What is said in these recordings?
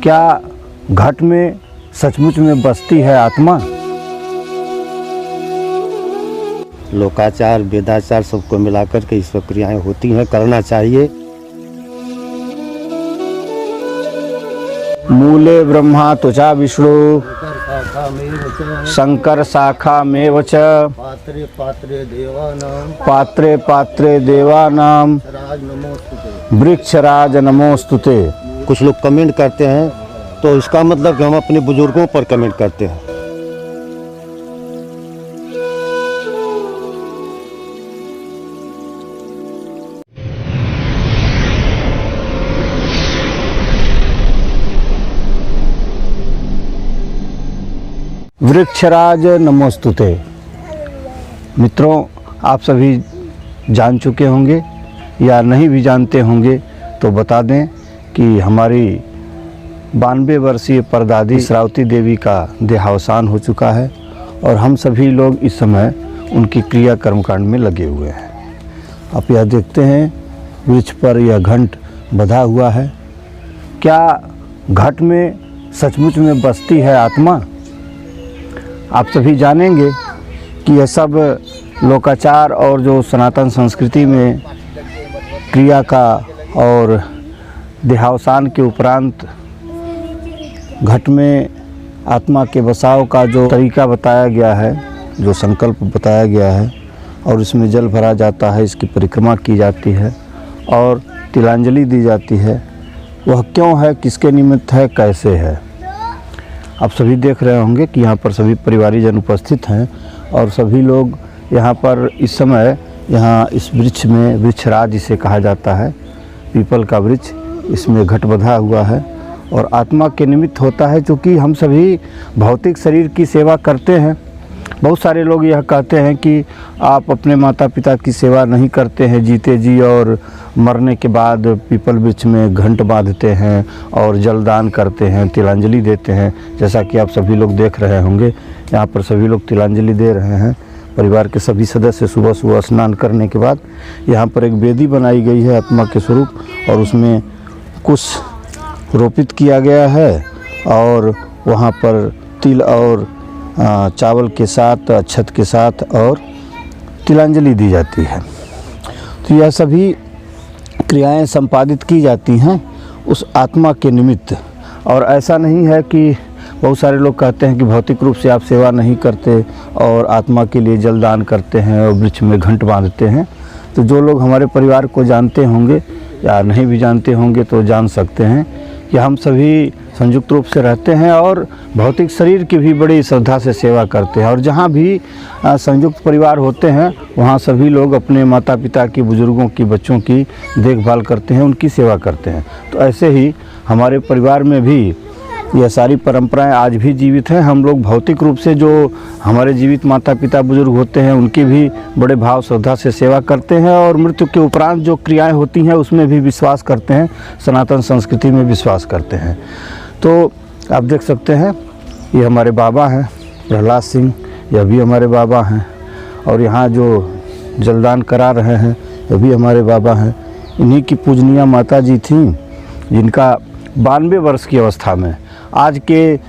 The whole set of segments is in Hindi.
क्या घट में सचमुच में बसती है आत्मा? लोकाचार वेदाचार सबको मिलाकर के इस क्रियाएं होती हैं, करना चाहिए। मूले ब्रह्मा त्वचा विष्णु शंकर शाखा में च पात्रे पात्रे देवानाम पात्रे पात्रे देवानाम राज नमोस्तुते। वृक्षराज नमोस्तुते। कुछ लोग कमेंट करते हैं तो इसका मतलब कि हम अपने बुजुर्गों पर कमेंट करते हैं। वृक्षराज नमोस्तुते। मित्रों, आप सभी जान चुके होंगे या नहीं भी जानते होंगे तो बता दें कि हमारी 92 वर्षीय परदादी श्रावती देवी का देहावसान हो चुका है और हम सभी लोग इस समय उनकी क्रिया कर्मकांड में लगे हुए हैं। आप यह देखते हैं वृक्ष पर यह घंट बंधा हुआ है। क्या घट में सचमुच में बसती है आत्मा? आप सभी जानेंगे कि यह सब लोकाचार और जो सनातन संस्कृति में क्रिया का और देहावसान के उपरांत घट में आत्मा के बसाव का जो तरीका बताया गया है, जो संकल्प बताया गया है और इसमें जल भरा जाता है, इसकी परिक्रमा की जाती है और तिलांजलि दी जाती है, वह क्यों है, किसके निमित्त है, कैसे है। आप सभी देख रहे होंगे कि यहाँ पर सभी परिवारीजन उपस्थित हैं और सभी लोग यहाँ पर इस समय यहाँ इस वृक्ष में, वृक्षराज इसे कहा जाता है, पीपल का वृक्ष, इसमें घट बंधा हुआ है और आत्मा के निमित्त होता है। क्योंकि हम सभी भौतिक शरीर की सेवा करते हैं। बहुत सारे लोग यह कहते हैं कि आप अपने माता पिता की सेवा नहीं करते हैं जीते जी, और मरने के बाद पीपल वृक्ष में घंट बांधते हैं और जलदान करते हैं, तिलांजलि देते हैं। जैसा कि आप सभी लोग देख रहे होंगे, यहाँ पर सभी लोग तिलांजलि दे रहे हैं। परिवार के सभी सदस्य सुबह सुबह स्नान करने के बाद यहाँ पर एक वेदी बनाई गई है आत्मा के स्वरूप और उसमें कुछ रोपित किया गया है और वहाँ पर तिल और चावल के साथ, अक्षत के साथ और तिलांजलि दी जाती है। तो यह सभी क्रियाएं संपादित की जाती हैं उस आत्मा के निमित्त। और ऐसा नहीं है कि बहुत सारे लोग कहते हैं कि भौतिक रूप से आप सेवा नहीं करते और आत्मा के लिए जलदान करते हैं और वृक्ष में घंट बांधते हैं। तो जो लोग हमारे परिवार को जानते होंगे या नहीं भी जानते होंगे तो जान सकते हैं कि हम सभी संयुक्त रूप से रहते हैं और भौतिक शरीर की भी बड़ी श्रद्धा से सेवा करते हैं। और जहाँ भी संयुक्त परिवार होते हैं वहाँ सभी लोग अपने माता पिता की, बुजुर्गों की, बच्चों की देखभाल करते हैं, उनकी सेवा करते हैं। तो ऐसे ही हमारे परिवार में भी यह सारी परंपराएं आज भी जीवित हैं। हम लोग भौतिक रूप से जो हमारे जीवित माता पिता बुजुर्ग होते हैं उनकी भी बड़े भाव श्रद्धा से सेवा करते हैं और मृत्यु के उपरांत जो क्रियाएं होती हैं उसमें भी विश्वास करते हैं, सनातन संस्कृति में विश्वास करते हैं। तो आप देख सकते हैं ये हमारे बाबा हैं प्रहलाद सिंह, यह भी हमारे बाबा हैं और यहाँ जो जलदान करा रहे हैं यह भी हमारे बाबा हैं। इन्हीं की पूजनीय माता जी थीं जिनका 92 वर्ष की अवस्था में, आज के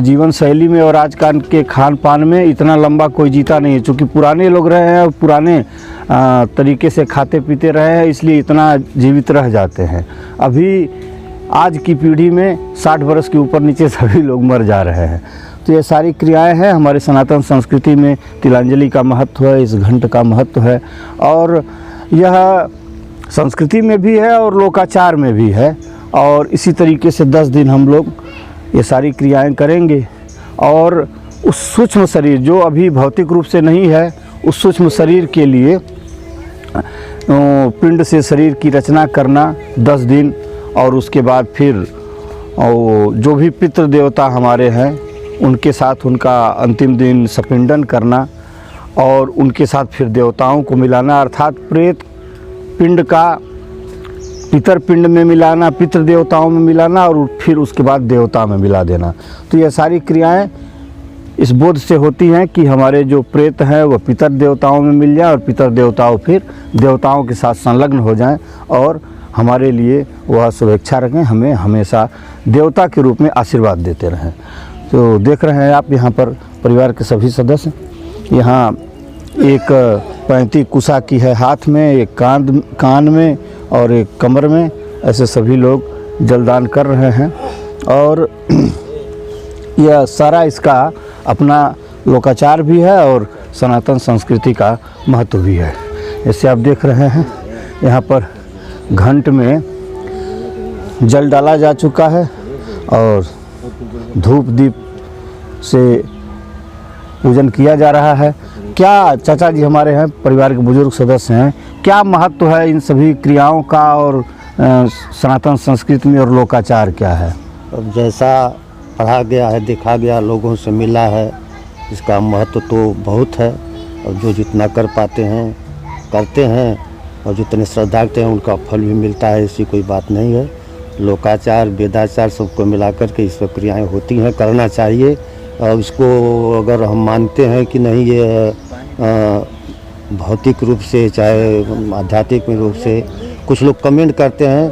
जीवन शैली में और आज के खान पान में इतना लंबा कोई जीता नहीं है। चूँकि पुराने लोग रहे हैं और पुराने तरीके से खाते पीते रहे हैं इसलिए इतना जीवित रह जाते हैं। अभी आज की पीढ़ी में 60 वर्ष के ऊपर नीचे सभी लोग मर जा रहे हैं। तो ये सारी क्रियाएं हैं हमारे सनातन संस्कृति में। तिलांजलि का महत्व है, इस घंट का महत्व है और यह संस्कृति में भी है और लोकाचार में भी है। और इसी तरीके से 10 दिन हम लोग ये सारी क्रियाएं करेंगे और उस सूक्ष्म शरीर जो अभी भौतिक रूप से नहीं है, उस सूक्ष्म शरीर के लिए पिंड से शरीर की रचना करना 10 दिन और उसके बाद फिर जो भी पितृ देवता हमारे हैं उनके साथ उनका अंतिम दिन सपिंडन करना और उनके साथ फिर देवताओं को मिलाना, अर्थात प्रेत पिंड का पितर पिंड में मिलाना, पितृ देवताओं में मिलाना और फिर उसके बाद देवता में मिला देना। तो ये सारी क्रियाएं इस बोध से होती हैं कि हमारे जो प्रेत हैं वह पितर देवताओं में मिल जाए और पितर देवताओं फिर देवताओं के साथ संलग्न हो जाएं और हमारे लिए वह शुभेच्छा रखें, हमें हमेशा देवता के रूप में आशीर्वाद देते रहें। तो देख रहे हैं आप यहाँ पर परिवार के सभी सदस्य, यहाँ एक 35 कुशा की है हाथ में, एक कान में और एक कमर में, ऐसे सभी लोग जलदान कर रहे हैं। और यह सारा इसका अपना लोकाचार भी है और सनातन संस्कृति का महत्व भी है। जैसे आप देख रहे हैं यहाँ पर घंट में जल डाला जा चुका है और धूप दीप से पूजन किया जा रहा है। क्या चाचा जी हमारे हैं, परिवार के बुजुर्ग सदस्य हैं, क्या महत्व है इन सभी क्रियाओं का और सनातन संस्कृति में और लोकाचार क्या है? अब जैसा पढ़ा गया है, देखा गया, लोगों से मिला है, इसका महत्व तो बहुत है। और जो जितना कर पाते हैं करते हैं, और जितने श्रद्धा करते हैं उनका फल भी मिलता है, ऐसी कोई बात नहीं है। लोकाचार वेदाचार सबको मिलाकर के इस क्रियाएँ होती हैं, करना चाहिए। और इसको अगर हम मानते हैं कि नहीं ये भौतिक रूप से चाहे आध्यात्मिक रूप से कुछ लोग कमेंट करते हैं,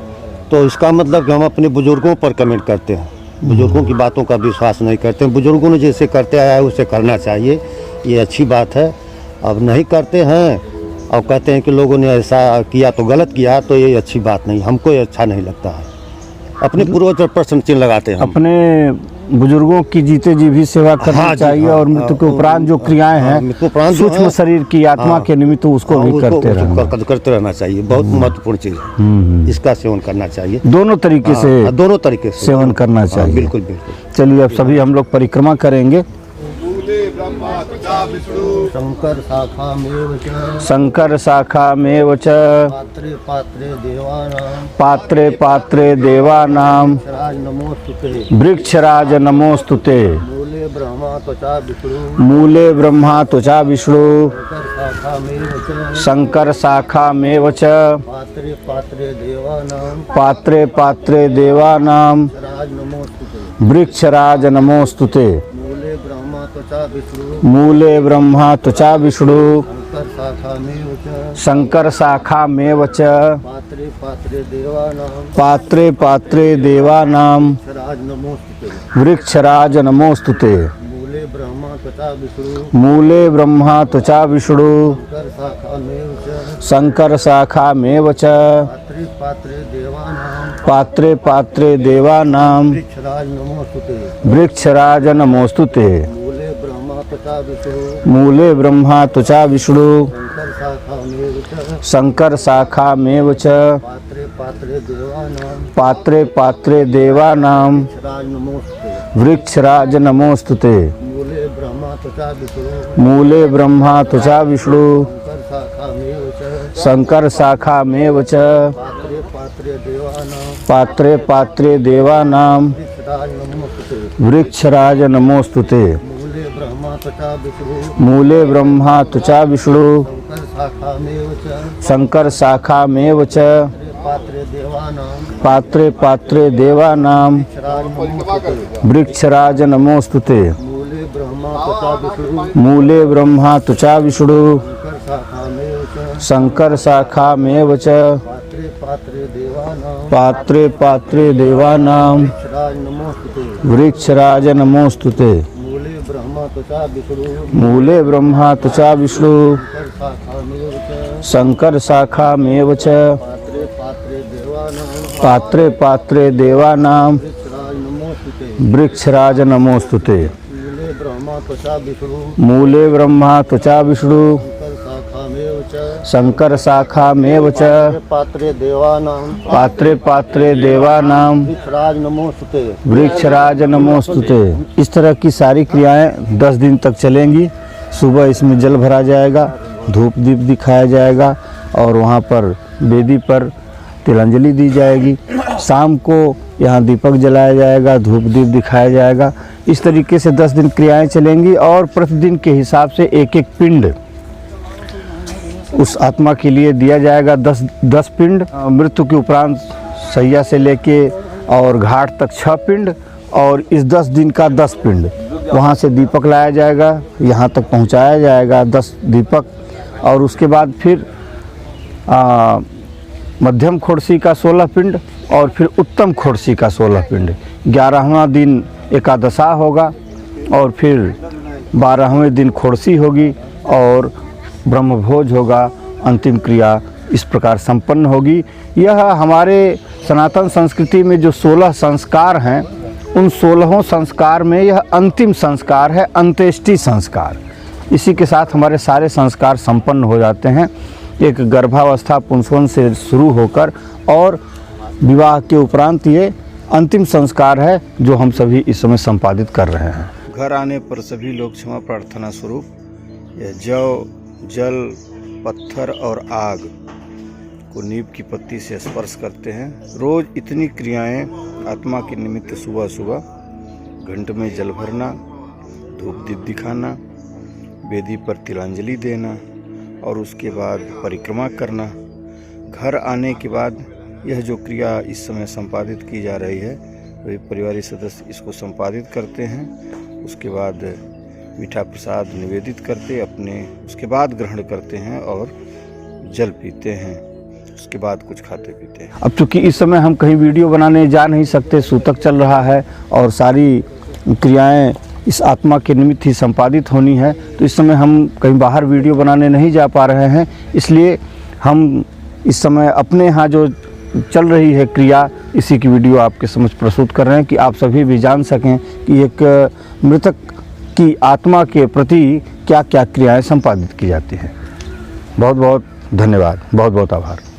तो इसका मतलब कि हम अपने बुजुर्गों पर कमेंट करते हैं, बुजुर्गों की बातों का विश्वास नहीं करते हैं। बुजुर्गों ने जैसे करते आया है उसे करना चाहिए, ये अच्छी बात है। अब नहीं करते हैं और कहते हैं कि लोगों ने ऐसा किया तो गलत किया, तो ये अच्छी बात नहीं, हमको ये अच्छा नहीं लगता है। अपने पूर्वज पर प्रश्न चिन्ह लगाते हैं। अपने बुजुर्गों की जीते जी भी सेवा करनी चाहिए और मृत्यु के उपरांत जो क्रियाएं हैं सूक्ष्म शरीर की आत्मा के निमित्त उसको भी करते रहना चाहिए। बहुत महत्वपूर्ण चीज है, इसका सेवन करना चाहिए। दोनों तरीके से सेवन करना चाहिए। बिल्कुल बिल्कुल। चलिए अब सभी हम लोग परिक्रमा करेंगे। शंकर शाखा में च पात्रे देवानां वृक्षराज नमोस्तुते। मूले ब्रह्मा त्वचा विष्णु शंकर शाखा में च पात्रे देवानां वृक्षराज नमोस्तुते। मूले ब्रह्मा त्वचा विष्णु शंकर शाखा में च पात्रे देवानां वृक्षराज नमोस्तुते। मूले ब्रह्मा त्वचा विष्णु शंकर शाखा में च पात्रे देवानां वृक्षराज नमोस्तुते। मूले ब्रह्मा त्वचा विष्णु शंकर शाखा में च पात्रे देवानां वृक्षराज नमोस्तुते। मूले ब्रह्मा त्वचा विष्णु शंकर शाखा में च पात्रे देवानां वृक्षराज नमोस्तुते। मूले ब्रह्मा त्वचा विष्णु शंकर शाखा में च पात्रे देवानां वृक्षराज नमोस्तुते। मूले ब्रह्मा त्वचा विष्णु शंकर शाखा में च पात्रे देवानां वृक्षराज नमोस्तुते। मूले ब्रह्मा त्वचा विष्णु शंकर शाखा में च पात्रे देवानां वृक्षराज नमोस्तुते। मूले ब्रह्मा त्वचा विष्णु शंकर शाखा में च पात्रे देवानां वृक्षराज नमोस्तुते। इस तरह की सारी क्रियाएं 10 दिन तक चलेंगी। सुबह इसमें जल भरा जाएगा, धूप दीप दिखाया जाएगा और वहाँ पर वेदी पर तिलांजलि दी जाएगी। शाम को यहाँ दीपक जलाया जाएगा, धूप दीप दिखाया जाएगा। इस तरीके से 10 दिन क्रियाएं चलेंगी और प्रतिदिन के हिसाब से एक पिंड उस आत्मा के लिए दिया जाएगा। 10 पिंड। मृत्यु के उपरांत सैया से लेके और घाट तक 6 पिंड और इस 10 दिन का 10 पिंड। वहाँ से दीपक लाया जाएगा, यहाँ तक पहुँचाया जाएगा 10 दीपक और उसके बाद फिर मध्यम खोड़सी का 16 पिंड और फिर उत्तम खोड़सी का 16 पिंड। 11वां दिन एकादशा होगा और फिर 12वें दिन खोड़सी होगी और ब्रह्मभोज होगा। अंतिम क्रिया इस प्रकार संपन्न होगी। यह हमारे सनातन संस्कृति में जो 16 संस्कार हैं, उन 16 संस्कार में यह अंतिम संस्कार है, अंत्येष्टि संस्कार। इसी के साथ हमारे सारे संस्कार संपन्न हो जाते हैं। एक गर्भावस्था पुंसवन से शुरू होकर और विवाह के उपरांत ये अंतिम संस्कार है जो हम सभी इस समय संपादित कर रहे हैं। घर आने पर सभी लोग क्षमा प्रार्थना स्वरूप यह जौ, जल, पत्थर और आग को नीम की पत्ती से स्पर्श करते हैं। रोज इतनी क्रियाएं आत्मा के निमित्त सुबह सुबह घंट में जल भरना, धूप दीप दिखाना, वेदी पर तिलांजलि देना और उसके बाद परिक्रमा करना। घर आने के बाद यह जो क्रिया इस समय संपादित की जा रही है, वही परिवार सदस्य इसको संपादित करते हैं। उसके बाद मीठा प्रसाद निवेदित करते अपने, उसके बाद ग्रहण करते हैं और जल पीते हैं। उसके बाद कुछ खाते पीते हैं। अब चूँकि इस समय हम कहीं वीडियो बनाने जा नहीं सकते, सूतक चल रहा है और सारी क्रियाएं इस आत्मा के निमित्त ही संपादित होनी है, तो इस समय हम कहीं बाहर वीडियो बनाने नहीं जा पा रहे हैं। इसलिए हम इस समय अपने यहाँ जो चल रही है क्रिया, इसी की वीडियो आपके समक्ष प्रस्तुत कर रहे हैं कि आप सभी भी जान सकें कि एक मृतक की आत्मा के प्रति क्या क्या क्रियाएं संपादित की जाती हैं। बहुत बहुत धन्यवाद, बहुत बहुत आभार।